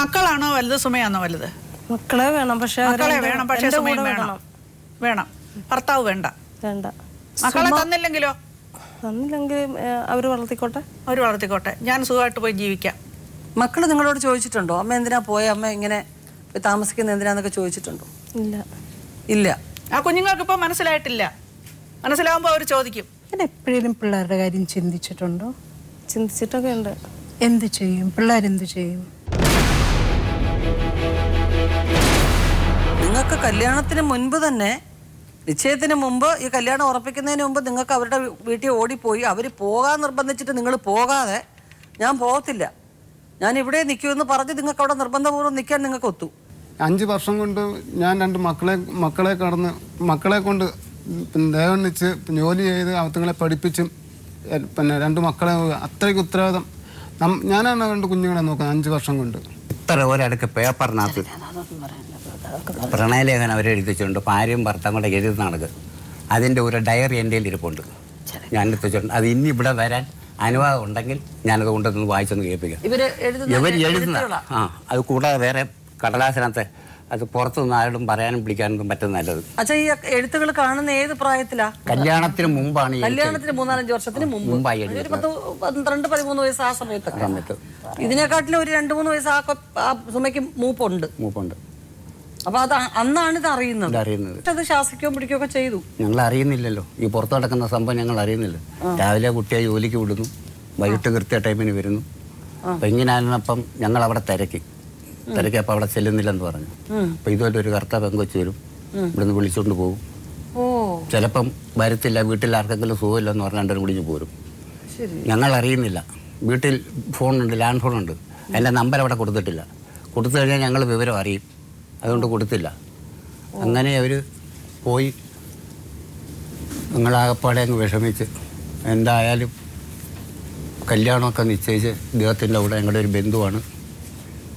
മക്കളാണോ വലുത്, സുമയാണോ വലുത്? മക്കളെ വേണം, പക്ഷെ സുമയും വേണം. ഭർത്താവ് വേണ്ട. മക്കളെ തന്നില്ലെങ്കിലോ? തന്നില്ലെങ്കിൽ അവര് വളർത്തിക്കോട്ടെ. ഞാൻ സുഖമായിട്ട് പോയി ജീവിക്കാം. മക്കള് നിങ്ങളോട് ചോദിച്ചിട്ടുണ്ടോ അമ്മ എന്തിനാ പോയ, അമ്മ ഇങ്ങനെ താമസിക്കുന്ന എന്തിനാന്നൊക്കെ ചോദിച്ചിട്ടുണ്ടോ? ഇല്ല. ആ കുഞ്ഞുങ്ങൾക്ക് ഇപ്പൊ മനസ്സിലായിട്ടില്ല. മനസ്സിലാവുമ്പോ അവര് ചോദിക്കും. എപ്പോഴും പിള്ളേരുടെ കാര്യം ചിന്തിച്ചിട്ടുണ്ടോ? ചിന്തിച്ചിട്ടൊക്കെ ഉണ്ട്. എന്ത് ചെയ്യും പിള്ളേരെന്ത് ചെയ്യും? നിങ്ങൾക്ക് കല്യാണത്തിന് മുൻപ് തന്നെ, നിശ്ചയത്തിന് മുമ്പ്, ഈ കല്യാണം ഉറപ്പിക്കുന്നതിന് മുമ്പ് നിങ്ങൾക്ക് അവരുടെ വീട്ടിൽ ഓടിപ്പോയി അവർ പോകാൻ നിർബന്ധിച്ചിട്ട് നിങ്ങൾ പോകാതെ ഞാൻ പോകത്തില്ല, ഞാൻ ഇവിടെ നിൽക്കുമെന്ന് പറഞ്ഞ് നിങ്ങൾക്ക് അവിടെ നിർബന്ധപൂർവ്വം നിൽക്കാൻ നിങ്ങൾക്ക് ഒത്തു. 5 വർഷം കൊണ്ട് ഞാൻ 2 മക്കളെ കൊണ്ട് ദേവണിച്ച് ജോലി ചെയ്ത് അവത്തുങ്ങളെ പഠിപ്പിച്ചും പിന്നെ 2 മക്കളെ അത്രയ്ക്ക് ഉത്തരവാദിത്തം ഞാനാണ് 2 കുഞ്ഞുങ്ങളെ നോക്കുന്നത് 5 വർഷം കൊണ്ട്. ഇത്ര ഒരടുക്ക് പേപ്പറിനകത്ത് പ്രണയലേഖനം അവർ എഴുതിച്ചിട്ടുണ്ട്. ഭാര്യയും ഭർത്താവും കൂടെ എഴുതുന്ന നടക്ക്. അതിൻ്റെ ഒരു ഡയറി എൻ്റെ ഇരിപ്പുണ്ട്, ഞാൻ എത്തിച്ചിട്ടുണ്ട്. അത് ഇനി ഇവിടെ വരാൻ അനുവാദം ഉണ്ടെങ്കിൽ ഞാനത് കൊണ്ടുവന്ന് വായിച്ചൊന്ന് കേൾപ്പിക്കാം. ഇവർ എഴുതുന്ന അത് കൂടാതെ വേറെ കടലാസിനകത്ത് അത് പുറത്തുനിന്ന് ആരോടും പറയാനും പിടിക്കാനും പറ്റുന്ന നല്ലത്. അച്ഛാ, ഈ എഴുത്തുകൾ കാണുന്ന ഏത് പ്രായത്തിലാ? കല്യാണത്തിന് മുമ്പാണ്. കല്യാണത്തിന് 3-5 വർഷത്തിന് മുമ്പായി, 12-13 വയസ്സ് ആ സമയത്ത്. ഇതിനെക്കാട്ടിലും ഒരു 2-3 വയസ്സ് ആ സുമയ്ക്ക് മൂപ്പുണ്ട്. അപ്പൊ അത് അന്നാണ് ഇത് അറിയുന്നത്. അത് ശാസിക്കുകയും പിടിക്കുകയൊക്കെ ചെയ്തു. ഞങ്ങൾ അറിയുന്നില്ലല്ലോ, ഈ പുറത്ത് നടക്കുന്ന സംഭവം ഞങ്ങൾ അറിയുന്നില്ല. രാവിലെ കുട്ടിയെ ജോലിക്ക് വിടുന്നു, വൈകിട്ട് കൃത്യ ടൈമിന് വരുന്നു. അപ്പൊ ഇങ്ങനെയായിരുന്നപ്പം ഞങ്ങൾ അവിടെ തിരക്കിയപ്പോൾ അവിടെ ചെല്ലുന്നില്ലെന്ന് പറഞ്ഞു. അപ്പൊ ഇതുപോലെ ഒരു കറുത്ത പെങ്കൊച്ച് വരും, ഇവിടുന്ന് വിളിച്ചോണ്ട് പോകും. ചിലപ്പം വരത്തില്ല, വീട്ടിൽ ആർക്കെങ്കിലും സുഖമില്ലെന്ന് പറഞ്ഞാൽ 2 വിളിച്ച് പോരും. ഞങ്ങൾ അറിയുന്നില്ല. വീട്ടിൽ ഫോണുണ്ട്, ലാൻഡ് ഫോണുണ്ട്, അതിൻ്റെ നമ്പർ അവിടെ കൊടുത്തിട്ടില്ല. കൊടുത്തു കഴിഞ്ഞാൽ ഞങ്ങൾ വിവരം അറിയും, അതുകൊണ്ട് കൊടുത്തില്ല. അങ്ങനെ അവർ പോയി. ഞങ്ങളാകപ്പാടെ അങ്ങ് വിഷമിച്ച് എന്തായാലും കല്യാണമൊക്കെ നിശ്ചയിച്ച് ഇദ്ദേഹത്തിൻ്റെ കൂടെ ഞങ്ങളുടെ ഒരു ബന്ധുവാണ്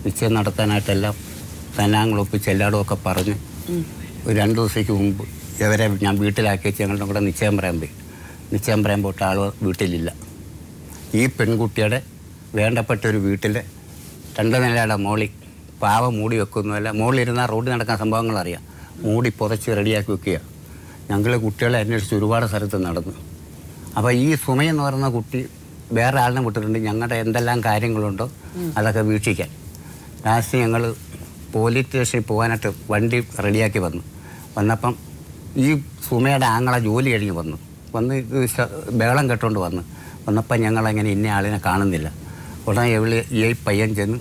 നിശ്ചയം നടത്താനായിട്ടെല്ലാം തന്നാങ്ങളൊപ്പിച്ച് എല്ലായിടുമൊക്കെ പറഞ്ഞ് ഒരു 2 ദിവസത്തേക്ക് മുമ്പ് ഇവരെ ഞാൻ വീട്ടിലാക്കി വെച്ച് ഞങ്ങളുടെ കൂടെ നിശ്ചയം പറയാൻ പോയിട്ട് ആൾ വീട്ടിലില്ല. ഈ പെൺകുട്ടിയുടെ വേണ്ടപ്പെട്ട ഒരു വീട്ടിലെ 2 നിലയുടെ മോളി പാവ മൂടി വെക്കുന്നതല്ല, മുകളിലിരുന്നാൽ റോഡിൽ നടക്കാൻ സംഭവങ്ങൾ അറിയാം, മൂടി പുതച്ച് റെഡിയാക്കി വെക്കുക. ഞങ്ങൾ കുട്ടികളെ അന്വേഷിച്ച് ഒരുപാട് സ്ഥലത്ത് നടന്നു. അപ്പോൾ ഈ സുമയെന്ന് പറയുന്ന കുട്ടി വേറെ ആളിനെ വിട്ടിട്ടുണ്ട് ഞങ്ങളുടെ എന്തെല്ലാം കാര്യങ്ങളുണ്ടോ അതൊക്കെ വീക്ഷിക്കാൻ. ലാസ്റ്റ് ഞങ്ങൾ പോലീസ് സ്റ്റേഷനിൽ പോകാനായിട്ട് വണ്ടി റെഡിയാക്കി വന്നപ്പം ഈ സുമയുടെ ആങ്ങളെ ജോലി കഴിഞ്ഞ് വന്ന് ഇത് ബഹളം കെട്ടുകൊണ്ട് വന്നപ്പം ഞങ്ങളങ്ങനെ ഇന്ന ആളിനെ കാണുന്നില്ല. ഉടനെ ഈ പയ്യൻ ചെന്ന്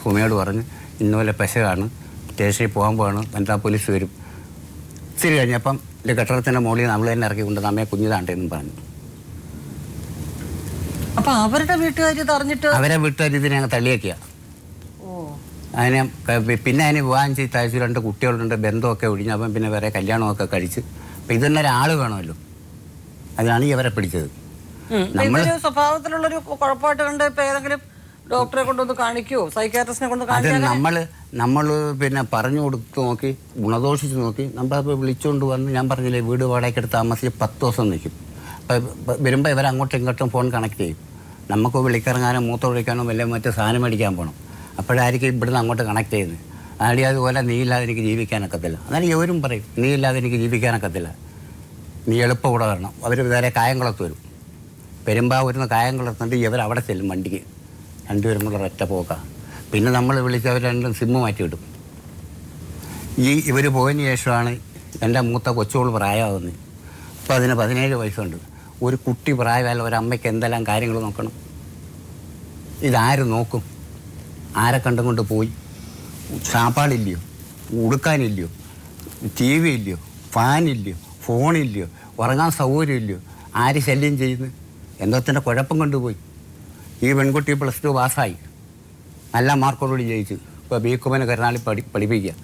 സുമയോട് പറഞ്ഞ് ഇന്നപോലെ പെശകാണ്, സ്റ്റേഷനിൽ പോകാൻ പോവാണ്, വനിതാ പോലീസ് വരും. ഇച്ചിരി കഴിഞ്ഞപ്പം ഇത് കെട്ടിടത്തിൻ്റെ മുകളിൽ നമ്മൾ തന്നെ ഇറക്കിക്കൊണ്ട് നമ്മെ കുഞ്ഞിതാണ്ടെന്നും പറഞ്ഞു. അപ്പൊ അവരുടെ വീട്ടുകാർ ഇതിനെ ഞങ്ങൾ തള്ളിയേക്കുക. അതിനെ പിന്നെ അതിന് വിവാഹം ചെയ്ത് അയച്ചു 2 കുട്ടികളുണ്ട്, ബന്ധമൊക്കെ ഒഴിഞ്ഞപ്പം പിന്നെ വേറെ കല്യാണമൊക്കെ കഴിച്ച്. അപ്പം ഇത് തന്നെ ഒരാൾ വേണമല്ലോ, അതിനാണ് ഇവരെ പിടിച്ചത്. സ്വഭാവത്തിലുള്ളൊരു കുഴപ്പമായിട്ട് കണ്ട് ഇപ്പൊ ഏതെങ്കിലും ഡോക്ടറെ കൊണ്ടൊന്ന് കാണിക്കുവോ, സൈക്കാട്രിസ്റ്റിനെ കൊണ്ട് കാണിക്കോ? നമ്മൾ പിന്നെ പറഞ്ഞു കൊടുത്ത് നോക്കി, ഗുണദോഷിച്ച് നോക്കി. നമ്മൾ വിളിച്ചുകൊണ്ട് വന്ന് ഞാൻ പറഞ്ഞില്ലേ വീട് വാടകയ്ക്കെടുത്ത് താമസിച്ച് 10 ദിവസം നിൽക്കും. അപ്പം വരുമ്പോൾ ഇവരങ്ങോട്ടും ഇങ്ങോട്ടും ഫോൺ കണക്ട് ചെയ്യും. നമുക്ക് വിളിക്കിറങ്ങാനോ മൂത്ത വിളിക്കാനോ വല്ല മറ്റു സാധനം മേടിക്കാൻ പോകണം. അപ്പോഴായിരിക്കും ഇവിടുന്ന് അങ്ങോട്ട് കണക്ട് ചെയ്യുന്നത്. ആടി അതുപോലെ നീ ഇല്ലാതെ എനിക്ക് ജീവിക്കാനൊക്കത്തില്ല. എന്നാലും ഇവരും പറയും നീ ഇല്ലാതെ എനിക്ക് ജീവിക്കാനൊക്കത്തില്ല, നീ എളുപ്പം കൂടെ വരണം. അവർ വേറെ കായംകുളത്ത് വരും, പെരുമ്പാവൂരിന്ന് കായംകുളത്തുണ്ട്. ഇവരവിടെ ചെല്ലും വണ്ടിക്ക്, 2 പേരും കൂടെ ഒറ്റ പോക്കാം. പിന്നെ നമ്മൾ വിളിച്ച് അവർ 2 സിമ്മ് മാറ്റി വിടും. ഇവർ പോയതിന് ശേഷമാണ് എൻ്റെ മൂത്ത കൊച്ചുകൾ പ്രായമാകുന്നത്. അപ്പോൾ അതിന് 17 വയസ്സുണ്ട്. ഒരു കുട്ടി പ്രായമായാലും ഒരമ്മയ്ക്ക് എന്തെല്ലാം കാര്യങ്ങൾ നോക്കണം. ഇതാര് നോക്കും? ആരെ കണ്ടും കൊണ്ട് പോയി? സാപ്പാടില്ലയോ, ഉടുക്കാനില്ലയോ, TV ഇല്ലയോ, ഫാനില്ലയോ, ഫോണില്ലയോ, ഉറങ്ങാൻ സൗകര്യമില്ലയോ, ആര് ശല്യം ചെയ്യുന്നു? എന്തോത്തിൻ്റെ കുഴപ്പം കൊണ്ടുപോയി. ഈ പെൺകുട്ടി +2 പാസ്സായി, നല്ല മാർക്കോടുകൂടി ജയിച്ചു. ഇപ്പോൾ ബികോമിന് കരുനാളിൽ പഠിപ്പിക്കുക,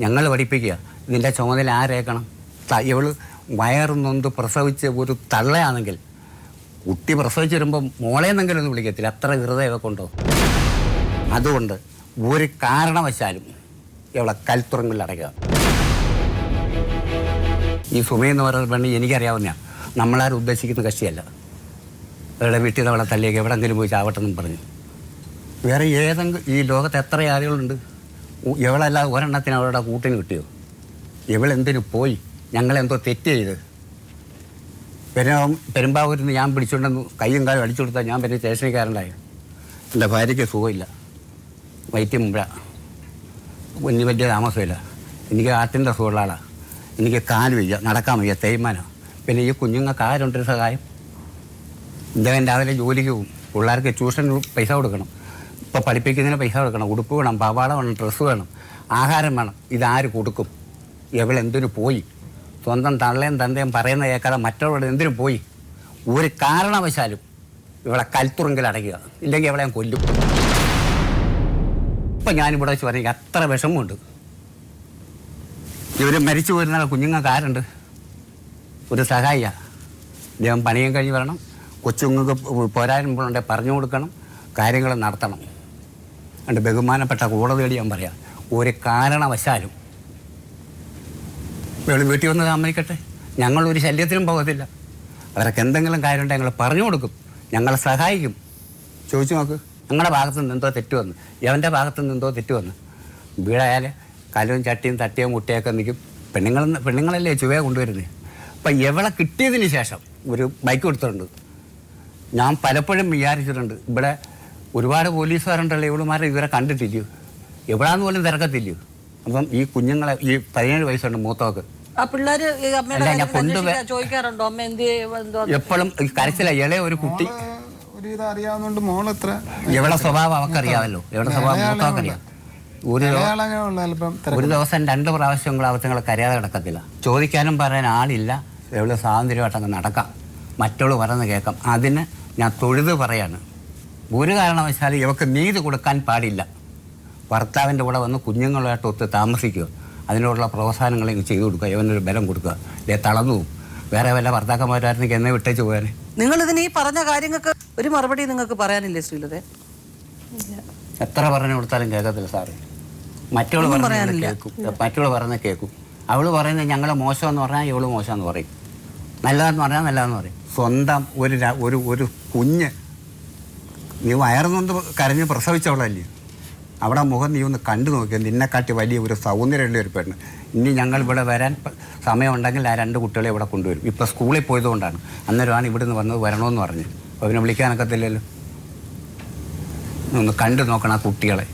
ഞങ്ങൾ പഠിപ്പിക്കുക. ഇതിൻ്റെ ചുമതല ആരേക്കണം? ഇവള് വയറുന്നൊന്ത് പ്രസവിച്ച് ഒരു തള്ളയാണെങ്കിൽ കുട്ടി പ്രസവിച്ച് വരുമ്പോൾ മോളെന്നെങ്കിലും ഒന്നും വിളിക്കത്തില്ല, അത്ര ഹൃദയമൊക്കെ ഉണ്ടോ? അതുകൊണ്ട് ഒരു കാരണവശാലും ഇവളെ കൽത്തുറങ്ങളിൽ അടയ്ക്കുക. ഈ സുമയെന്ന് പറയുന്ന പെണ്ണ് എനിക്കറിയാവുന്നതാണ്, നമ്മളാരും ഉദ്ദേശിക്കുന്ന കക്ഷിയല്ല. അവരുടെ വീട്ടിൽ അവളെ തല്ലിയൊക്കെ എവിടെങ്കിലും പോയി ചാവട്ടെന്നും പറഞ്ഞു. വേറെ ഏതെങ്കിലും ഈ ലോകത്ത് എത്ര ആളുകളുണ്ട്? ഇവളല്ലാതെ ഒരെണ്ണത്തിന് അവരുടെ കൂട്ടിന് കിട്ടിയോ? ഇവളെന്തിനു പോയി? ഞങ്ങളെന്തോ തെറ്റ് ചെയ്ത്? പെരുമ്പാവൂരിൽ നിന്ന് ഞാൻ പിടിച്ചുകൊണ്ടെന്ന് കയ്യും കാലും അടിച്ചു കൊടുത്താൽ ഞാൻ പിന്നെ സ്റ്റേഷനിൽ കയറണ്ടായി. എൻ്റെ ഭാര്യയ്ക്ക് സുഖമില്ല, വയറ്റിൽ മുമ്പ, കുഞ്ഞ് വലിയ താമസമില്ല. എനിക്ക് ആട്ടിൻ്റെ സുഖമുള്ള ആളാണ്. എനിക്ക് കാല് വയ്യ, നടക്കാൻ വയ്യ, തേയ്മാനോ. പിന്നെ ഈ കുഞ്ഞുങ്ങൾക്ക് ആരുണ്ടൊരു സഹായം? ഇദ്ദേഹം രാവിലെ ജോലിക്ക് പോകും, പിള്ളേർക്ക് ട്യൂഷന് പൈസ കൊടുക്കണം, ഇപ്പോൾ പഠിപ്പിക്കുന്നതിന് പൈസ കൊടുക്കണം, ഉടുപ്പ് വേണം, പവാട വേണം, ഡ്രസ്സ് വേണം, ആഹാരം വേണം. ഇതാര് കൊടുക്കും? ഇവളെന്തിനു പോയി? സ്വന്തം തള്ളയും തന്തയും പറയുന്ന കേൾക്കാതെ മറ്റുള്ളവരുടെ എന്തിനു പോയി? ഒരു കാരണവശാലും ഇവളെ കൽത്തുറുങ്കിൽ അടയ്ക്കുക, ഇല്ലെങ്കിൽ ഇവളെ ഞാൻ കൊല്ലും. ഇപ്പം ഞാനിവിടെ വെച്ച് പറഞ്ഞെങ്കിൽ അത്ര വിഷമമുണ്ട്. ഇവർ മരിച്ചു പോയിരുന്ന കുഞ്ഞുങ്ങൾക്ക് ആരുണ്ട്? ഒരു സഹായിയാ. ഇദ്ദേഹം പണിയും കഴിഞ്ഞ് വരണം, കൊച്ചുങ്ങൾക്ക് പോരായ്മകളുണ്ടെങ്കിൽ പറഞ്ഞു കൊടുക്കണം, കാര്യങ്ങൾ നടത്തണം. അതുകൊണ്ട് ബഹുമാനപ്പെട്ട കോടതിയോട് ഞാൻ പറയാം, ഒരു കാരണവശാലും ഇവൾ വീട്ടിൽ വന്ന് താമസിക്കട്ടെ, ഞങ്ങളൊരു ശല്യത്തിനും പോകത്തില്ല. അവർക്ക് എന്തെങ്കിലും കാര്യമുണ്ടെങ്കിൽ ഞങ്ങൾ പറഞ്ഞു കൊടുക്കും, ഞങ്ങളെ സഹായിക്കും. ചോദിച്ചു നോക്ക്, ഞങ്ങളുടെ ഭാഗത്തു നിന്ന് എന്തോ തെറ്റ് വന്ന്, ഇവൻ്റെ ഭാഗത്തു നിന്ന് എന്തോ തെറ്റ് വന്ന്. വീടായാൽ കലവും ചട്ടിയും തട്ടിയും മുട്ടയൊക്കെ നിൽക്കും. പെണ്ണുങ്ങളല്ലേ ചുവയെ കൊണ്ടുവരുന്നത്. അപ്പം ഇവളെ കിട്ടിയതിന് ശേഷം ഒരു ബൈക്ക് കൊടുത്തിട്ടുണ്ട്. ഞാൻ പലപ്പോഴും വിചാരിച്ചിട്ടുണ്ട്, ഇവിടെ ഒരുപാട് പോലീസുകാരുണ്ടല്ലോ, ഇവളുമാരെ ഇവരെ കണ്ടിട്ടില്ലയോ, എവിടാന്ന് പോലും തിരക്കത്തില്ലയോ. അപ്പം ഈ കുഞ്ഞുങ്ങളെ, ഈ 17 വയസ്സുണ്ട് മൂത്തവർക്ക്, ആ പിള്ളേര് ചോദിക്കാറുണ്ടോ അമ്മ എന്തോ? എപ്പോഴും കരച്ചില. ഇളയ ഒരു കുട്ടി, ഒരു ഇത് അറിയാവുന്നതുകൊണ്ട് മോളെത്ര എവിടെ സ്വഭാവം അവക്കറിയാമല്ലോ, എവിടെ സ്വഭാവം മൂത്തവക്കറിയാം. ഒരു ദിവസം 2 പ്രാവശ്യങ്ങളും അവറ്റങ്ങൾ കരയാതെ കിടക്കത്തില്ല. ചോദിക്കാനും പറയാൻ ആളില്ല. എവിടെ സ്വാതന്ത്ര്യമായിട്ടങ്ങ് നടക്കാം, മറ്റുള്ള പറയുന്നത് കേൾക്കാം. അതിന് ഞാൻ തൊഴുത് പറയാണ്, ഒരു കാരണവശാലും ഇവക്ക് നീതി കൊടുക്കാൻ പാടില്ല. ഭർത്താവിൻ്റെ കൂടെ വന്ന് കുഞ്ഞുങ്ങളുമായിട്ട് ഒത്ത് താമസിക്കുക, അതിനുള്ള പ്രോത്സാഹനങ്ങൾ ചെയ്തു കൊടുക്കുക, ഇവനൊരു ബലം കൊടുക്കുക. ഇതേ തളർന്നു പോകും. വേറെ വല്ല ഭർത്താക്കന്മാരായിരുന്നെങ്കിൽ എന്നെ വിട്ടേച്ച് പോയാൽ. നിങ്ങളിതിന് ഈ പറഞ്ഞ കാര്യങ്ങൾക്ക് ഒരു മറുപടി നിങ്ങൾക്ക് പറയാനില്ലേ ശ്രീലതേ? എത്ര പറഞ്ഞു കൊടുത്താലും കേൾക്കത്തില്ല സാറേ. മറ്റുള്ള പറയുന്നത് കേൾക്കും, മറ്റുള്ള പറയുന്നത് കേൾക്കും. അവൾ പറയുന്നത് ഞങ്ങൾ മോശമെന്ന് പറഞ്ഞാൽ ഇവള് മോശമെന്ന് പറയും, നല്ലതെന്ന് പറഞ്ഞാൽ നല്ലതെന്ന് പറയും. സ്വന്തം ഒരു കുഞ്ഞ് നീ വയറുന്നൊന്ന് കരഞ്ഞ് പ്രസവിച്ചവളല്ലേ, അവിടെ മുഖം നീ ഒന്ന് കണ്ടു നോക്കിയാൽ നിന്നെക്കാട്ടി വലിയ ഒരു സൗന്ദര്യമുള്ള ഒരു പെണ്ണ്. ഇനി ഞങ്ങൾ ഇവിടെ വരാൻ സമയമുണ്ടെങ്കിൽ ആ 2 കുട്ടികളെ ഇവിടെ കൊണ്ടുവരും. ഇപ്പോൾ സ്കൂളിൽ പോയതുകൊണ്ടാണ്, അന്നേരമാണ് ഇവിടുന്ന് വന്നത് വരണമെന്ന് പറഞ്ഞ്. അപ്പോൾ അവനെ വിളിക്കാനൊക്കത്തില്ലല്ലോ. ഒന്ന് കണ്ടു നോക്കണം ആ കുട്ടികളെ.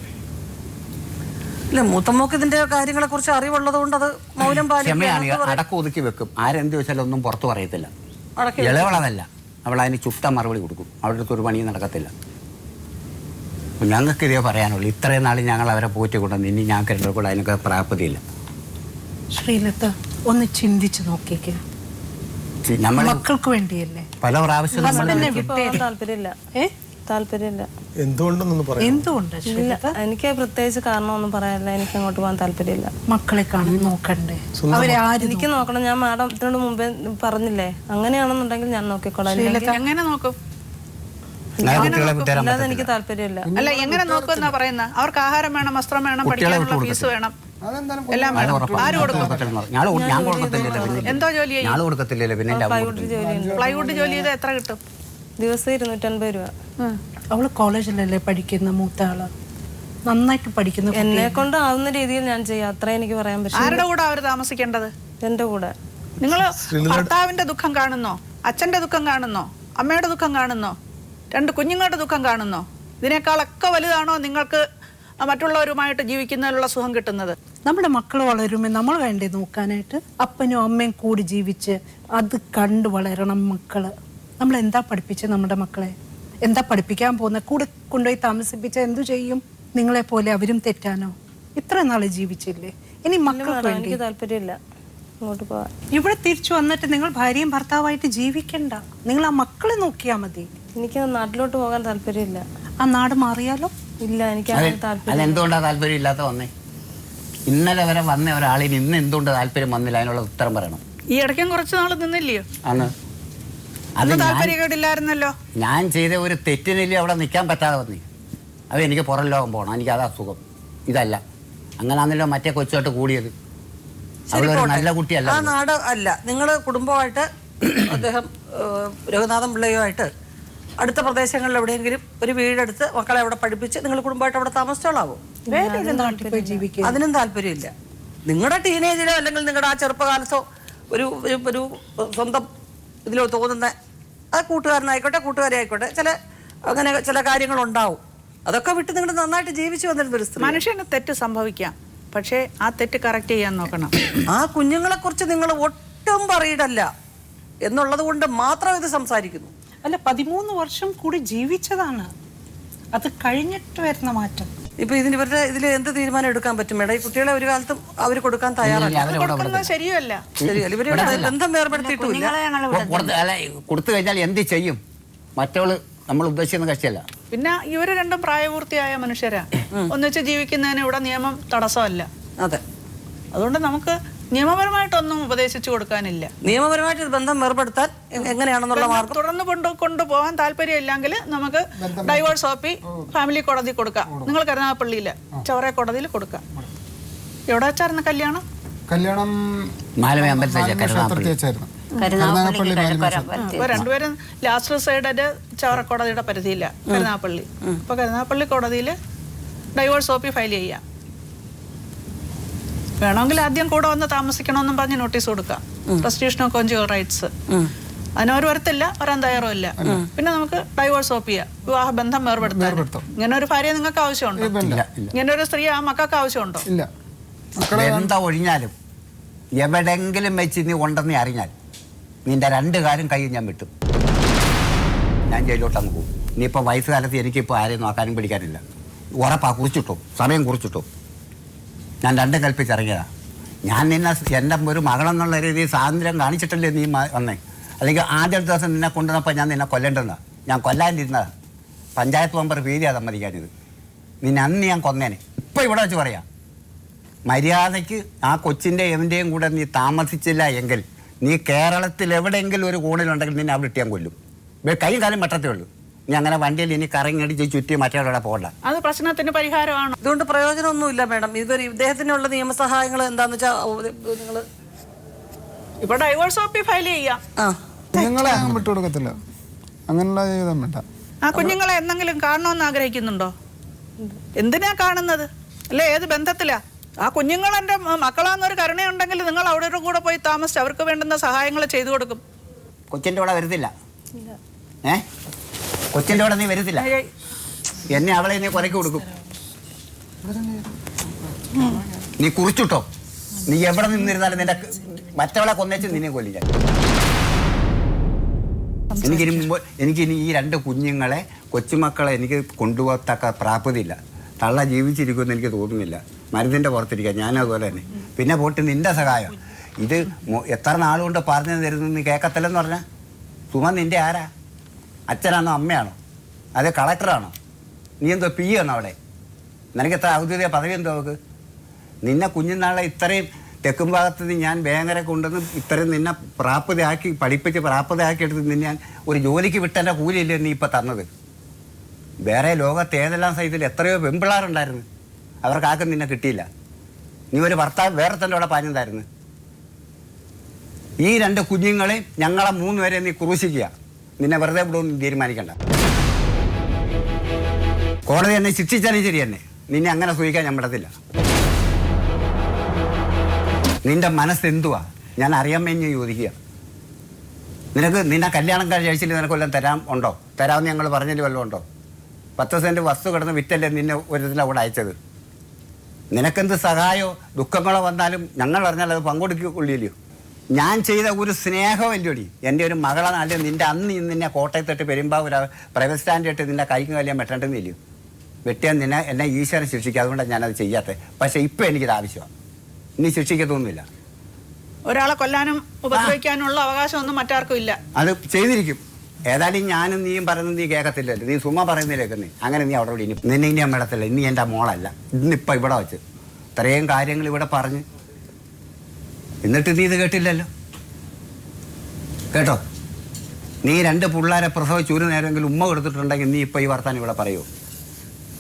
ഇല്ല, മൂത്തമ്മക്ക് ഇതിന്റെ കാര്യങ്ങളെ കുറിച്ച് അറിവുള്ളത് കൊണ്ട് അത് മൗനം ക്ഷമയാണ്, അടക്കം ഒതുക്കി വെക്കും. ആരെന്ത് വെച്ചാലും ഒന്നും പുറത്ത് പറയത്തില്ല. ഇളവളതല്ല, അവൾ അതിന് ചുട്ട മറുപടി കൊടുക്കും. അവളുടെ അടുത്ത് ഒരു പണിയും നടക്കത്തില്ല. ഞങ്ങൾക്ക് ഇതേ പറയാനുള്ളൂ. ഇത്രയും നാൾ ഞങ്ങൾ അവരെ പോറ്റി കൊണ്ടുവന്ന്, ഇനി ഞങ്ങൾക്ക് രണ്ടും കൂടെ അതിനൊക്കെ പ്രാപ്തിയില്ല. ശ്രീലത ഒന്ന് ചിന്തിച്ചു നോക്കിക്കേ, നമ്മൾ മക്കൾക്ക് വേണ്ടിയല്ലേ. പല പ്രാവശ്യം താല്പര്യമില്ല. എന്തുകൊണ്ട് എനിക്ക് പ്രത്യേകിച്ച് കാരണമൊന്നും പറയാനില്ല. എനിക്ക് അങ്ങോട്ട് പോകാൻ താല്പര്യമില്ല. മക്കളെ കാണാൻ നോക്കണ്ടേ? അവരെ എനിക്ക് നോക്കണം. ഞാൻ മാഡത്തിനോട് മുമ്പേ പറഞ്ഞില്ലേ, അങ്ങനെയാണെന്നുണ്ടെങ്കിൽ ഞാൻ നോക്കിക്കോളാം. എങ്ങനെ നോക്കും? അല്ലാതെ എനിക്ക് താല്പര്യമില്ല. അല്ല, എങ്ങനെ നോക്കുമെന്നാ പറയുന്ന? അവർക്ക് ആഹാരം വേണം, വസ്ത്രം വേണം, പഠിക്കാനുള്ള ഫീസ് വേണം, എല്ലാം വേണം. ആര് കൊടുക്കും? എന്തോ ജോലി ചെയ്യും? പ്ലൈവുഡ് ജോലി ചെയ്താൽ എത്ര കിട്ടും? ദിവസം 250 രൂപ. അവള് കോളേജിലല്ലേ പഠിക്കുന്ന, മൂത്ത ആള് നന്നായിട്ട് പഠിക്കുന്ന. എന്നെ കൊണ്ട് ആവുന്ന രീതിയിൽ ഞാൻ ചെയ്യാം, അത്ര എനിക്ക് പറയാൻ പറ്റും. ആരുടെ കൂടെ അവർ താമസിക്കേണ്ടത്? എന്റെ കൂടെ. നിങ്ങൾ ഭർത്താവിന്റെ ദുഃഖം കാണുന്നോ? അച്ഛന്റെ ദുഃഖം കാണുന്നോ? അമ്മയുടെ ദുഃഖം കാണുന്നോ? 2 കുഞ്ഞുങ്ങളുടെ ദുഃഖം കാണുന്നോ? ഇതിനേക്കാളൊക്കെ വലുതാണോ നിങ്ങൾക്ക് മറ്റുള്ളവരുമായിട്ട് ജീവിക്കുന്നതിനുള്ള സുഖം കിട്ടുന്നത്? നമ്മുടെ മക്കൾ വളരുമ്പോൾ നമ്മൾ വേണ്ടേ നോക്കാനായിട്ട്? അപ്പനും അമ്മയും കൂടി ജീവിച്ച് അത് കണ്ടു വളരണം മക്കള്. നമ്മൾ എന്താ പഠിപ്പിച്ച് നമ്മുടെ മക്കളെ? എന്താ പഠിപ്പിക്കാൻ പോകുന്ന? കൂടെ കൊണ്ടുപോയി താമസിപ്പിച്ച എന്തു ചെയ്യും? നിങ്ങളെ പോലെ അവരും തെറ്റാനോ? ഇത്ര നാളെ ജീവിച്ചില്ലേ? ഇനി മക്കൾക്ക് വേണ്ടി എനിക്ക് താല്പര്യമില്ല ഇങ്ങോട്ട് പോവാൻ. ഇവിടെ തിരിച്ചു വന്നിട്ട് നിങ്ങൾ ഭാര്യയും ഭർത്താവായിട്ട് ജീവിക്കണ്ട. നിങ്ങൾ ആ മക്കളെ നോക്കിയാൽ മതി. എനിക്ക് നാട്ടിലോട്ട് പോകാൻ താല്പര്യമില്ല. ആ നാട് മാറിയാലോ? ഇല്ല, എനിക്ക് താല്പര്യം. എന്തുകൊണ്ടാണ് താല്പര്യം ഇല്ലാത്ത വന്നേ? ഇന്നലെ വരെ വന്ന ഒരാളിന് ഇന്ന് എന്തുകൊണ്ട് താല്പര്യം വന്നില്ല? അതിനുള്ള ഉത്തരം പറയണം. ഈ ഇടയ്ക്കും കുറച്ച് നാൾ നിന്നില്ലയോ? ആണ്. അത് താല്പര്യമില്ലായിരുന്നല്ലോ. ഞാൻ ചെയ്ത ഒരു തെറ്റിനില്ലേ അവിടെ നിൽക്കാൻ പറ്റാതെ വന്നേ. അത് എനിക്ക് പുറം ലോകം പോകണം, എനിക്ക് അതാ സുഖം. ഇതല്ല, അങ്ങനാന്നല്ലോ മറ്റേ കൊച്ചുമായിട്ട് കൂടിയത്. അവളൊരു നല്ല കുട്ടിയല്ല. ആ നാട് അല്ല. നിങ്ങൾ കുടുംബമായിട്ട് അദ്ദേഹം രഘുനാഥൻ പിള്ളയുമായിട്ട് അടുത്ത പ്രദേശങ്ങളിൽ എവിടെയെങ്കിലും ഒരു വീടെടുത്ത് മക്കളെ അവിടെ പഠിപ്പിച്ച് നിങ്ങൾ കുടുംബമായിട്ട് അവിടെ താമസിച്ചോളാവോ? വേറെ ഒരു നാട്ടിൽ പോയി ജീവിക്കുക. അതിനും താല്പര്യമില്ല. നിങ്ങളുടെ ടീനേജിലോ അല്ലെങ്കിൽ നിങ്ങളുടെ ആ ചെറുപ്പകാലത്തോ ഒരു ഒരു ഒരു സ്വന്തം ഇതിലോ തോന്നുന്ന ആ കൂട്ടുകാരനായിക്കോട്ടെ കൂട്ടുകാരി ആയിക്കോട്ടെ അങ്ങനെ ചില കാര്യങ്ങളുണ്ടാവും. അതൊക്കെ വിട്ട് നിങ്ങൾ നന്നായിട്ട് ജീവിച്ചു വന്നിരുന്ന ഒരു സ്ത്രീ. മനുഷ്യന് തെറ്റ് സംഭവിക്കാം, പക്ഷേ ആ തെറ്റ് കറക്റ്റ് ചെയ്യാൻ നോക്കണം. ആ കുഞ്ഞുങ്ങളെ കുറിച്ച് നിങ്ങൾ ഒട്ടും പറയിടല്ല എന്നുള്ളത് കൊണ്ട് മാത്രം ഇത് സംസാരിക്കുന്നു. അല്ല, 13 വർഷം കൂടി ജീവിച്ചതാണ്, അത് കഴിഞ്ഞിട്ട് വരുന്ന മാറ്റം. ഇപ്പൊ ഇതിൽ എന്ത് തീരുമാനം എടുക്കാൻ പറ്റും മേഡം? ഈ കുട്ടികളെ ഒരു കാലത്തും അവർ കൊടുക്കാൻ തയ്യാറല്ല. കൊടുക്കുന്നത് ശരിയല്ല. ശരിയല്ല, ഇവര് ബന്ധം വേർപെടുത്തിയിട്ടില്ല. കൊടുത്തു കഴിഞ്ഞാൽ എന്ത് ചെയ്യും? മറ്റവള് നമ്മൾ ഉദ്ദേശിക്കുന്ന കക്ഷിയല്ല. പിന്നെ ഇവര് രണ്ടും പ്രായപൂർത്തിയായ മനുഷ്യരാ. ഒന്നിച്ച് ജീവിക്കുന്നതിന് ഇവിടെ നിയമം തടസ്സമല്ല. അതെ, അതുകൊണ്ട് നമുക്ക് നിയമപരമായിട്ടൊന്നും ഉപദേശിച്ചു കൊടുക്കാനില്ല. നിയമപരമായിട്ട് ബന്ധം വേർപെടുത്താൻ എങ്ങനെയാണെന്നുള്ള മാർഗം തുടർന്ന് കൊണ്ടുപോകാൻ താല്പര്യമില്ലെങ്കിൽ നമുക്ക് ഡൈവേഴ്സ് ഓപ്പി ഫാമിലി കോടതി കൊടുക്കാം. നിങ്ങൾ കരുനാഗപ്പള്ളിയില് ചവറ കോടതിയിൽ കൊടുക്കാം. എവിടെ വെച്ചായിരുന്നു കല്യാണം? കല്യാണം ഇപ്പൊ രണ്ടുപേരും ലാസ്റ്റ് സൈഡ് ചവറ കോടതിയുടെ പരിധിയില്ല, കരുനാഗപ്പള്ളി. ഇപ്പൊ കരുനാഗപ്പള്ളി കോടതിയില് ഡൈവേഴ്സ് ഓപ്പി ഫയൽ ചെയ്യാം. വേണമെങ്കിൽ ആദ്യം കൂടെ വന്ന് താമസിക്കണമെന്നും പറഞ്ഞ് നോട്ടീസ് കൊടുക്കാം. Restitution of conjugal rights. അതിനവർ വരത്തില്ല, വരാൻ തയ്യാറുമില്ല. പിന്നെ നമുക്ക് ഡൈവോഴ്സ് ഓപ്പ് ചെയ്യാം, വിവാഹ ബന്ധം വേർപെടുത്താൻ. ഇങ്ങനെ ഒരു ഭാര്യ നിങ്ങൾക്ക് ആവശ്യമുണ്ടോ? ഇങ്ങനെ ഒരു സ്ത്രീ ആ മക്കൾക്ക് ആവശ്യമുണ്ടോ? ഇല്ല. എന്താ ഒഴിഞ്ഞാലും എവിടെങ്കിലും വെച്ച് നീ ഉണ്ടെന്ന് അറിഞ്ഞാൽ നിന്റെ 2 കാര്യം കൈ ഞാൻ വിട്ടു, ഞാൻ ജയിലോട്ട് അങ്ങ് പോകും. ഇനിയിപ്പോൾ വയസ്സുകാലത്ത് എനിക്കിപ്പോൾ ആരെയും നോക്കാനും പിടിക്കാനില്ല. ഉറപ്പാ, കുറിച്ചിട്ടോ, സമയം കുറിച്ചിട്ടോ. ഞാൻ 2 കൽപ്പിച്ചിറങ്ങിയതാ. ഞാൻ നിന്നെ എൻ്റെ ഒരു മകളെന്നുള്ള രീതിയിൽ സ്വാതന്ത്ര്യം കാണിച്ചിട്ടല്ലേ നീ വന്നേ? അല്ലെങ്കിൽ ആദ്യത്തെ ദിവസം നിന്നെ കൊണ്ടുവന്നപ്പോൾ ഞാൻ നിന്നെ കൊല്ലേണ്ടെന്നാ. ഞാൻ കൊല്ലാനിരുന്നതാ. പഞ്ചായത്ത് മെമ്പർ പേരിയാ സമ്മതിക്കാനിത്. നിന്നെ അന്ന് ഞാൻ കൊന്നേനെ. ഇപ്പം ഇവിടെ വെച്ച് പറയാം, മര്യാദയ്ക്ക് ആ കൊച്ചിൻ്റെ എവൻ്റെയും കൂടെ നീ താമസിച്ചില്ല എങ്കിൽ നീ കേരളത്തിൽ എവിടെയെങ്കിലും ഒരു കോണിലുണ്ടെങ്കിൽ നിന്നെ അവിടെ ഇട്ടിയാൻ കൊല്ലും. കൈ കാലം വെട്ടത്തേ ഉള്ളൂ. നീ അങ്ങനെ വണ്ടിയിൽ ഇനി കറങ്ങടിച്ച് ചുറ്റി മറ്റേ പോകണ്ട. അത് പ്രശ്നത്തിന് പരിഹാരമാണ്. ഇതുകൊണ്ട് പ്രയോജനമൊന്നുമില്ല മേഡം. ഇദ്ദേഹത്തിനുള്ള നിയമസഹായങ്ങൾ എന്താന്ന് വെച്ചാൽ നിങ്ങൾ ഇപ്പൊ ഡൈവോഴ്സ് ഓപ്പി ഫയൽ ചെയ്യാം. കുഞ്ഞുങ്ങളെ അങ്ങ് വിട്ടുകൊടുക്കത്തില്ല. അങ്ങനെയുള്ള ജീവിതം വേണ്ട. ആ കുഞ്ഞുങ്ങളെ എന്തെങ്കിലും കാണണമെന്ന് ആഗ്രഹിക്കുന്നുണ്ടോ? എന്തിനാ കാണുന്നത്? അല്ലെ, ഏത് ബന്ധത്തിലാ? ആ കുഞ്ഞുങ്ങൾ എൻ്റെ മക്കളാന്നൊരു കരുണയുണ്ടെങ്കിൽ നിങ്ങൾ അവിടെ കൂടെ പോയി താമസിച്ച് അവർക്ക് വേണ്ടുന്ന സഹായങ്ങൾ ചെയ്തു കൊടുക്കും. കൊച്ചിൻ്റെ കൂടെ വരുത്തില്ല. കൊച്ചിൻ്റെ കൂടെ നീ വരുത്തില്ല. എന്നെ അവളെ നീ കൊലക്ക് കൊടുക്കും. നീ കുറിച്ചിട്ടോ. നീ എവിടെ നിന്നിരുന്നാലും നിന്റെ മറ്റവളെ കൊന്നേച്ച് നിന്നെ കൊല്ലിക്കാൻ. എനിക്കിനി ഈ 2 കുഞ്ഞുങ്ങളെ, കൊച്ചുമക്കളെ എനിക്ക് കൊണ്ടുപോകത്തക്ക പ്രാപ്തിയില്ല. തള്ള ജീവിച്ചിരിക്കുമെന്ന് എനിക്ക് തോന്നുന്നില്ല. മരുന്നിൻ്റെ പുറത്തിരിക്കുക. ഞാനതുപോലെ തന്നെ. പിന്നെ പോയിട്ട് നിന്റെ സഹായം ഇത് എത്ര നാളുകൊണ്ട് പറഞ്ഞു തരുന്നു നീ കേൾക്കത്തില്ലെന്ന് പറഞ്ഞാൽ. സുമ നിന്റെ ആരാ? അച്ഛനാണോ അമ്മയാണോ? അത് കളക്ടറാണോ? നീ എന്തോ പി ആണോ അവിടെ? നിനക്ക് എത്ര ഔദ്യോഗിക പദവി എന്തോ അവർക്ക്? നിന്നെ കുഞ്ഞുനാളെ ഇത്രയും തെക്കും ഭാഗത്ത് നിന്ന് ഞാൻ വേങ്ങര കൊണ്ടുവന്ന് ഇത്രയും നിന്നെ പ്രാപ്തയാക്കി പഠിപ്പിച്ച് പ്രാപ്തയാക്കി എടുത്ത് നിന്നെ ഞാൻ ഒരു ജോലിക്ക് വിട്ടെൻ്റെ കൂലിയില്ലേ നീ ഇപ്പം തന്നത്? വേറെ ലോകത്ത് ഏതെല്ലാം സൈസിൽ എത്രയോ പെമ്പിള്ളാരുണ്ടായിരുന്നു, അവർക്കാർക്കും നിന്നെ കിട്ടിയില്ല. നീ ഒരു ഭർത്താവ് വേറെ തന്നെ അവിടെ പറഞ്ഞതായിരുന്നു. ഈ 2 കുഞ്ഞുങ്ങളെ ഞങ്ങളെ 3 പേരെ നീ ക്രൂശിക്കുക. നിന്നെ വെറുതെ വിടുമെന്ന് തീരുമാനിക്കണ്ട. കോടതി എന്നെ ശിക്ഷിച്ചാലും ശരി തന്നെ നിന്നെ അങ്ങനെ സൂഹിക്കാൻ ഞാൻ വിടത്തില്ല. നിന്റെ മനസ്സെന്തുവാ ഞാൻ അറിയാൻ വേണ്ടി ചോദിക്കുക. നിന്നെ കല്യാണം കഴിച്ചിട്ട് നിനക്ക് വല്ലതും തരാൻ ഉണ്ടോ? തരാമെന്ന് ഞങ്ങൾ പറഞ്ഞിട്ട് വല്ലതും ഉണ്ടോ? 10 സെൻറ്റ് വസ്തു കിടന്ന് വിറ്റല്ലേ നിന്നെ ഒരു ഇതിൽ അവിടെ അയച്ചത്. നിനക്കെന്ത് സഹായമോ ദുഃഖങ്ങളോ വന്നാലും ഞങ്ങൾ അറിഞ്ഞാൽ അത് പങ്കെടുക്കുകയുള്ളൂ. ഞാൻ ചെയ്ത ഒരു സ്നേഹമല്ലോടി. എൻ്റെ ഒരു മകളെ നാട്ടിൽ നിൻ്റെ അന്ന് നിന്നെ കോട്ടയത്തിട്ട് പെരുമ്പാവൂർ പ്രൈവറ്റ് സ്റ്റാൻഡിട്ട് നിന്നെ കൈക്ക് കല്യാണം വെട്ടേണ്ടെന്നില്ലയോ? വെട്ടിയാൽ എന്നെ ഈശ്വരൻ ശിക്ഷിക്കുക. അതുകൊണ്ടാണ് ഞാനത് ചെയ്യാത്തത്. പക്ഷേ ഇപ്പം എനിക്കിത് ആവശ്യമാണ്. ഇനി ശിക്ഷിക്കത്തൊന്നുമില്ല. ഒരാളെ കൊല്ലാനും ഉപദ്രവിക്കാനുള്ള അവകാശമൊന്നും മറ്റാർക്കും ഇല്ല. അത് ചെയ്തിരിക്കും. ഏതായാലും ഞാനും നീയും പറയുന്നത് നീ കേൾക്കത്തില്ലല്ലോ. നീ സുമ പറയുന്നതിലേക്ക് നീ അങ്ങനെ നീ അവിടെ ഇനി നിന്നെ ഇനി അമ്മയിടത്തില്ല. ഇനി എൻ്റെ മോളല്ല. ഇന്നിപ്പം ഇവിടെ വെച്ച് ഇത്രയും കാര്യങ്ങൾ ഇവിടെ പറഞ്ഞ് എന്നിട്ട് നീ ഇത് കേട്ടില്ലല്ലോ. കേട്ടോ? നീ 2 പിള്ളേരെ പ്രസവിച്ച് ഒരു നേരമെങ്കിലും ഉമ്മ കൊടുത്തിട്ടുണ്ടെങ്കിൽ നീ ഇപ്പം ഈ വർത്താനം ഇവിടെ പറയുമോ?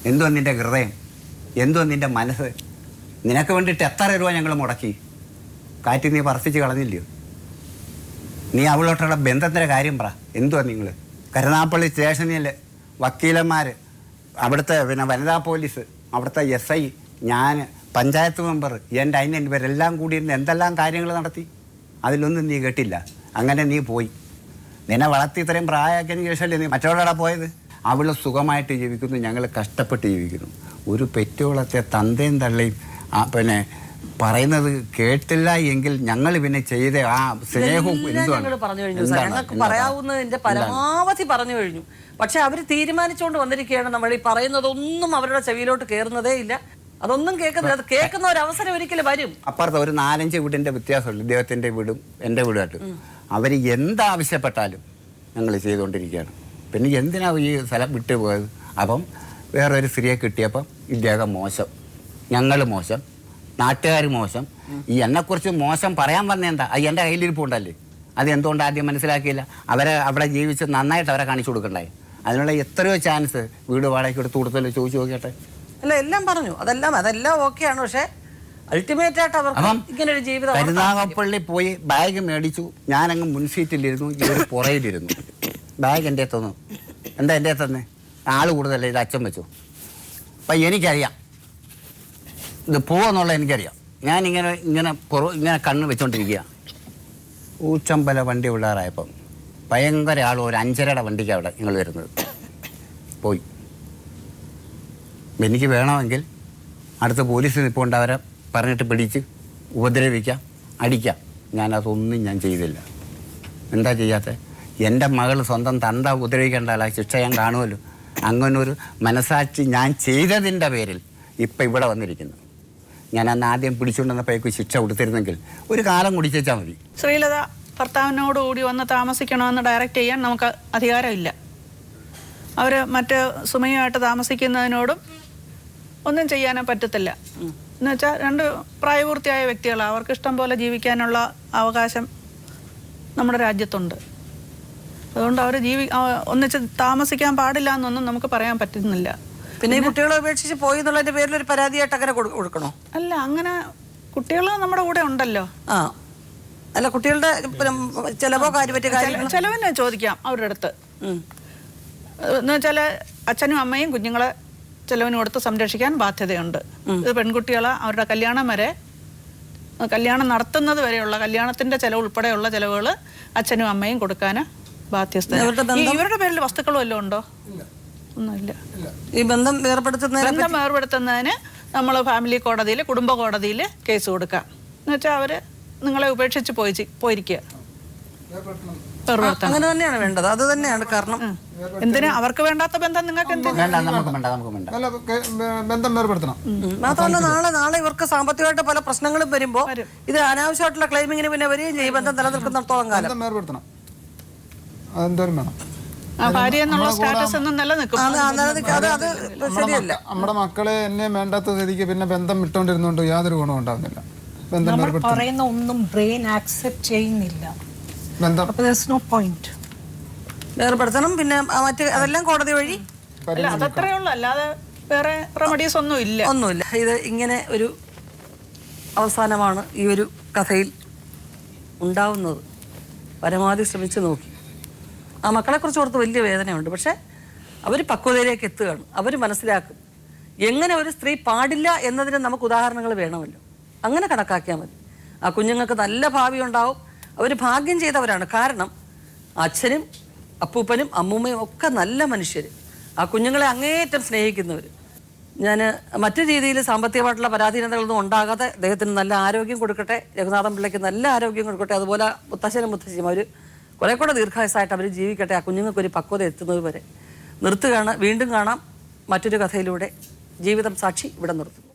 എന്തുവാ നിൻ്റെ ഹൃദയം? എന്തുവാ നിൻ്റെ മനസ്സ്? നിനക്ക് വേണ്ടിയിട്ട് എത്ര രൂപ ഞങ്ങൾ മുടക്കി? കാറ്റ് നീ പറപ്പിച്ച് കളഞ്ഞില്ലയോ? നീ അവളോട്ടുള്ള ബന്ധത്തിൻ്റെ കാര്യം പറ. എന്തുവാ നിങ്ങൾ കരുനാഗപ്പള്ളി സ്റ്റേഷനിൽ വക്കീലന്മാർ, അവിടുത്തെ പിന്നെ വനിതാ പോലീസ്, അവിടുത്തെ SI, ഞാൻ, പഞ്ചായത്ത് മെമ്പർ, എൻ്റെ അനിയൻ, ഇവരെല്ലാം കൂടി ഇരുന്ന് എന്തെല്ലാം കാര്യങ്ങൾ നടത്തി. അതിലൊന്നും നീ കേട്ടില്ല. അങ്ങനെ നീ പോയി. നിന്നെ വളർത്തി ഇത്രയും പ്രായമാക്കിയതിന് ശേഷമല്ലേ നീ മറ്റവളോടെ പോയത്. അവൾ സുഖമായിട്ട് ജീവിക്കുന്നു, ഞങ്ങൾ കഷ്ടപ്പെട്ട് ജീവിക്കുന്നു. ഒരു പെറ്റോളത്തെ തന്തയും തള്ളയും പിന്നെ പറയുന്നത് കേട്ടില്ല എങ്കിൽ ഞങ്ങൾ പിന്നെ ചെയ്ത ആ സ്നേഹവും ഞങ്ങൾ പറഞ്ഞു കഴിഞ്ഞു സാർ. ഞങ്ങൾക്ക് പറയാവുന്നതിന്റെ പരമാവധി പറഞ്ഞു കഴിഞ്ഞു. പക്ഷെ അവർ തീരുമാനിച്ചുകൊണ്ട് വന്നിരിക്കുകയാണ്. നമ്മൾ ഈ പറയുന്നതൊന്നും അവരുടെ ചെവിയിലോട്ട് കയറുന്നതേ ഇല്ല. അതൊന്നും കേൾക്കുന്നത്, അത് കേൾക്കുന്ന ഒരു അവസരം ഒരിക്കലും വരും. അപ്പുറത്ത് ഒരു 4-5 വീടിൻ്റെ വ്യത്യാസമുള്ളൂ, ഇദ്ദേഹത്തിൻ്റെ വീടും എൻ്റെ വീടുമായിട്ട്. അവർ എന്താവശ്യപ്പെട്ടാലും ഞങ്ങൾ ചെയ്തുകൊണ്ടിരിക്കുകയാണ്. പിന്നെ എന്തിനാ ഈ സ്ഥലം വിട്ടു പോയത്? അപ്പം വേറൊരു സ്ത്രീയെ കിട്ടിയപ്പം ഇദ്ദേഹം മോശം, ഞങ്ങൾ മോശം, നാട്ടുകാർ മോശം. ഈ എന്നെക്കുറിച്ച് മോശം പറയാൻ വന്ന എന്താ? എൻ്റെ കയ്യിലിരിപ്പുണ്ടല്ലേ, അത് എന്തുകൊണ്ട് ആദ്യം മനസ്സിലാക്കിയില്ല? അവരെ അവിടെ ജീവിച്ച് നന്നായിട്ട് അവരെ കാണിച്ചു കൊടുക്കണ്ടായി. അതിനുള്ള എത്രയോ ചാൻസ് വീട് വാടകയ്ക്ക് എടുത്ത് കൊടുത്തല്ലോ, ചോദിച്ചു നോക്കിയട്ടെ. അല്ല, എല്ലാം പറഞ്ഞു, അതെല്ലാം ഓക്കെയാണ്. പക്ഷെ അൾട്ടിമേറ്റ് ആയിട്ട് അവർക്ക് ഇങ്ങനെ ഒരു ജീവിതം. കരുനാഗപ്പള്ളി പോയി ബാഗ് മേടിച്ചു, ഞാനങ്ങ് മുൻസീറ്റിലിരുന്നു, ഇവർ പുറയിലിരുന്നു. ബാഗ് എൻ്റെ തന്നു. എന്താ എൻ്റെ തന്നെ? ആൾ കൂടുതലല്ലേ, ഇത് അച്ഛൻ വെച്ചു. അപ്പം എനിക്കറിയാം ഇത് പോവെന്നുള്ള എനിക്കറിയാം. ഇങ്ങനെ കണ്ണ് വെച്ചോണ്ടിരിക്കുക. ഊച്ചമ്പല വണ്ടി വിടാറായപ്പം ഭയങ്കര ആൾ ഒരു 5:30 വണ്ടിക്ക് അവിടെ നിങ്ങൾ വരുന്നത് പോയി. എനിക്ക് വേണമെങ്കിൽ അടുത്ത പോലീസ് നിൽപ്പുണ്ട്, അവരെ പറഞ്ഞിട്ട് പിടിച്ച് ഉപദ്രവിക്കാം, അടിക്കാം. ഞാനതൊന്നും ഞാൻ ചെയ്തില്ല. എന്താ ചെയ്യാത്തത്? എൻ്റെ മകൾ സ്വന്തം തന്ത ഉപദ്രവിക്കേണ്ടല്ല, ശിക്ഷ ഞാൻ കാണുമല്ലോ. അങ്ങനൊരു മനസാക്ഷി ഞാൻ ചെയ്തതിൻ്റെ പേരിൽ ഇപ്പം ഇവിടെ വന്നിരിക്കുന്നു. ഞാൻ അന്ന് ആദ്യം പിടിച്ചുകൊണ്ടുവന്നപ്പോഴേക്ക് ശിക്ഷ കൊടുത്തിരുന്നെങ്കിൽ ഒരു കാലം കുടിച്ചാൽ മതി. ശ്രീലത ഭർത്താവിനോടുകൂടി വന്ന് താമസിക്കണമെന്ന് ഡയറക്റ്റ് ചെയ്യാൻ നമുക്ക് അധികാരമില്ല. അവർ മറ്റ് സുമയുമായിട്ട് താമസിക്കുന്നതിനോടും ഒന്നും ചെയ്യാനേ പറ്റത്തില്ല. എന്നുവെച്ചാൽ 2 പ്രായപൂർത്തിയായ വ്യക്തികളാണ്, അവർക്ക് ഇഷ്ടം പോലെ ജീവിക്കാനുള്ള അവകാശം നമ്മുടെ രാജ്യത്തുണ്ട്. അതുകൊണ്ട് അവർ ഒന്നിച്ച് താമസിക്കാൻ പാടില്ല എന്നൊന്നും നമുക്ക് പറയാൻ പറ്റുന്നില്ല. പിന്നെ ഈ കുട്ടികളെ ഉപേക്ഷിച്ച് പോയി എന്നുള്ളതിന്റെ പേരിൽ ഒരു പരാതിയായിട്ട് അങ്ങനെ കൊടുക്കണോ? അല്ല, അങ്ങനെ കുട്ടികൾ നമ്മുടെ കൂടെ ഉണ്ടല്ലോ. അല്ല, കുട്ടികളുടെ ചെലവോ ചെലവിനെ ചോദിക്കാം അവരുടെ അടുത്ത്. എന്ന് വെച്ചാൽ അച്ഛനും അമ്മയും കുഞ്ഞുങ്ങളെ ചെലവിന് കൊടുത്ത് സംരക്ഷിക്കാൻ ബാധ്യതയുണ്ട്. ഇത് പെൺകുട്ടികളെ അവരുടെ കല്യാണം വരെ, കല്യാണം നടത്തുന്നത് വരെയുള്ള കല്യാണത്തിന്റെ ചെലവ് ഉൾപ്പെടെയുള്ള ചെലവുകൾ അച്ഛനും അമ്മയും കൊടുക്കാൻ ബാധ്യസ്ഥ. ഇവരുടെ പേരിൽ വസ്തുക്കളും വല്ലതും ഉണ്ടോ? ഒന്നുമില്ല. ഈ ബന്ധം വേർപെടുത്തുന്നതിന് നമ്മൾ ഫാമിലി കോടതിയിൽ, കുടുംബ കോടതിയിൽ കേസ് കൊടുക്കാം. എന്ന് വെച്ചാൽ അവര് നിങ്ങളെ ഉപേക്ഷിച്ച് പോയിരിക്കുക. അങ്ങനെ തന്നെയാണ് വേണ്ടത്. അത് തന്നെയാണ് കാരണം. എന്തിനാ അവർക്ക് വേണ്ടാത്ത ബന്ധം നിങ്ങൾക്ക് ബന്ധം വേർപെടുത്തണം. മാത്രമല്ല, നാളെ ഇവർക്ക് സാമ്പത്തികമായിട്ട് പല പ്രശ്നങ്ങളും വരുമ്പോ ഇത് അനാവശ്യമായിട്ടുള്ള ക്ലെയിമിങ്ങിന് പിന്നെ വരികയും ചെയ്യും. ബന്ധം നിലനിൽക്കുന്നിടത്തോളം കാലം വേർപെടുത്തണം. അതെന്തോരം വേണം. ഭാര്യ എന്നുള്ള സ്റ്റാറ്റസ് ഒന്നും നിലനിൽക്കും. നമ്മുടെ മക്കളെ എന്നെ വേണ്ടാത്ത സ്ഥിതിക്ക് പിന്നെ ബന്ധം വിട്ടോണ്ടിരുന്നോണ്ട് യാതൊരു ഗുണവും ഉണ്ടാവുന്നില്ല. നമ്മൾ പറയുന്ന ഒന്നും ബ്രെയിൻ ആക്സെപ്റ്റ് ചെയ്യുന്നില്ല. വേർപെടുത്തണം. പിന്നെ മറ്റ് അതെല്ലാം കോടതി വഴി. അതത്രേ ഉള്ളൂ, അല്ലാതെ വേറെ റെമഡീസ് ഒന്നുമില്ല. ഇത് ഇങ്ങനെ ഒരു അവസാനമാണ് ഈ ഒരു കഥയിൽ ഉണ്ടാവുന്നത്. പരമാവധി ശ്രമിച്ചു നോക്കി. ആ മക്കളെക്കുറിച്ച് ഓർത്ത് വലിയ വേദനയുണ്ട്. പക്ഷെ അവർ പക്വതയിലേക്ക് എത്തുകയാണ്. അവർ മനസ്സിലാക്കും എങ്ങനെ ഒരു സ്ത്രീ പാടില്ല എന്നതിന് നമുക്ക് ഉദാഹരണങ്ങൾ വേണമല്ലോ. അങ്ങനെ കണക്കാക്കിയാൽ മതി. ആ കുഞ്ഞുങ്ങൾക്ക് നല്ല ഭാവി ഉണ്ടാവും. അവർ ഭാഗ്യം ചെയ്തവരാണ്. കാരണം അച്ഛനും അപ്പൂപ്പനും അമ്മൂമ്മയും ഒക്കെ നല്ല മനുഷ്യർ, ആ കുഞ്ഞുങ്ങളെ അങ്ങേയറ്റം സ്നേഹിക്കുന്നവർ. ഞാൻ മറ്റു രീതിയിൽ സാമ്പത്തികമായിട്ടുള്ള പരാധീനതകളൊന്നും ഉണ്ടാകാതെ അദ്ദേഹത്തിന് നല്ല ആരോഗ്യം കൊടുക്കട്ടെ. രഘുനാഥൻ പിള്ളയ്ക്ക് നല്ല ആരോഗ്യം കൊടുക്കട്ടെ. അതുപോലെ മുത്തശ്ശനും മുത്തശ്ശിയും അവർ കുറെ കൂടെ ദീർഘായുസായിട്ട് അവർ ജീവിക്കട്ടെ. ആ കുഞ്ഞുങ്ങൾക്കൊരു പക്വത എത്തുന്നത് വരെ നിർത്തുകയാണ്. വീണ്ടും കാണാം മറ്റൊരു കഥയിലൂടെ. ജീവിതം സാക്ഷി ഇവിടെ നിർത്തുന്നു.